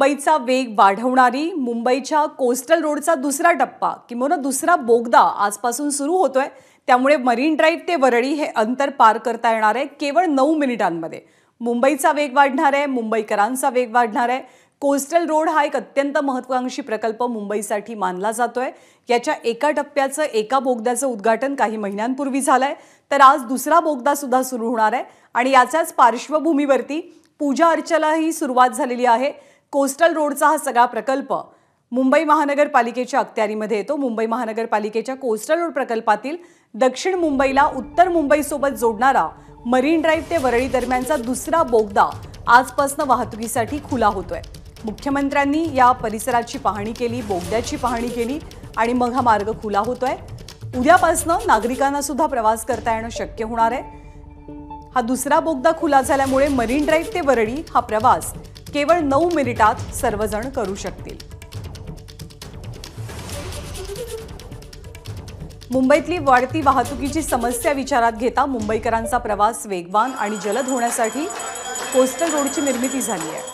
मुंबईचा वेग वाढवणारी मुंबईच्या कोस्टल रोडचा दुसरा टप्पा किंवा दुसरा बोगदा आजपासून सुरू होतोय। त्यामुळे मरीन ड्राईव्ह ते वरळी हे अंतर पार करता येणार आहे केवळ 9 मिनिटांमध्ये। मुंबईचा वेग वाढणार आहे, मुंबईकरांचा वेग वाढणार आहे। कोस्टल रोड हा एक अत्यंत महत्त्वाकांक्षी प्रकल्प मुंबईसाठी मानला जातोय। याच्या एका टप्प्याचं एका बोगद्याचं उद्घाटन काही महिन्यांपूर्वी झालंय, तर आज दुसरा बोगदा सुद्धा सुरू होणार आहे आणि याच्याच पार्श्वभूमीवरती पूजा अर्चनाही सुरुवात झालेली आहे। कोस्टल रोडचा हा सगळा प्रकल्प मुंबई महानगरपालिकेच्या अखत्यारीमध्ये येतो। मुंबई महानगरपालिकेच्या कोस्टल रोड प्रकल्पातील दक्षिण मुंबईला उत्तर मुंबईसोबत जोडणारा मरीन ड्राईव्ह ते वरळी दरम्यानचा दुसरा बोगदा आजपासून वाहतुकीसाठी खुला होतोय। मुख्यमंत्र्यांनी या परिसराची पाहणी केली, बोगद्याची पाहणी केली आणि मग हा मार्ग खुला होतोय। उद्यापासून नागरिकांना सुद्धा प्रवास करता येणं शक्य होणार आहे। हा दुसरा बोगदा खुला झाल्यामुळे मरीन ड्राईव्ह ते वरळी हा प्रवास केवळ 9 मिनिटात सर्वजण करू शकतील। मुंबईतली वाढती वाहतुकीची समस्या विचारात घेता मुंबईकरांचा प्रवास वेगवान आणि जलद होण्यासाठी कोस्टल रोडची निर्मिती झाली आहे।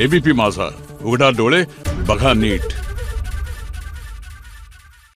एबीपी माझा, उघडा डोळे बघा नीट।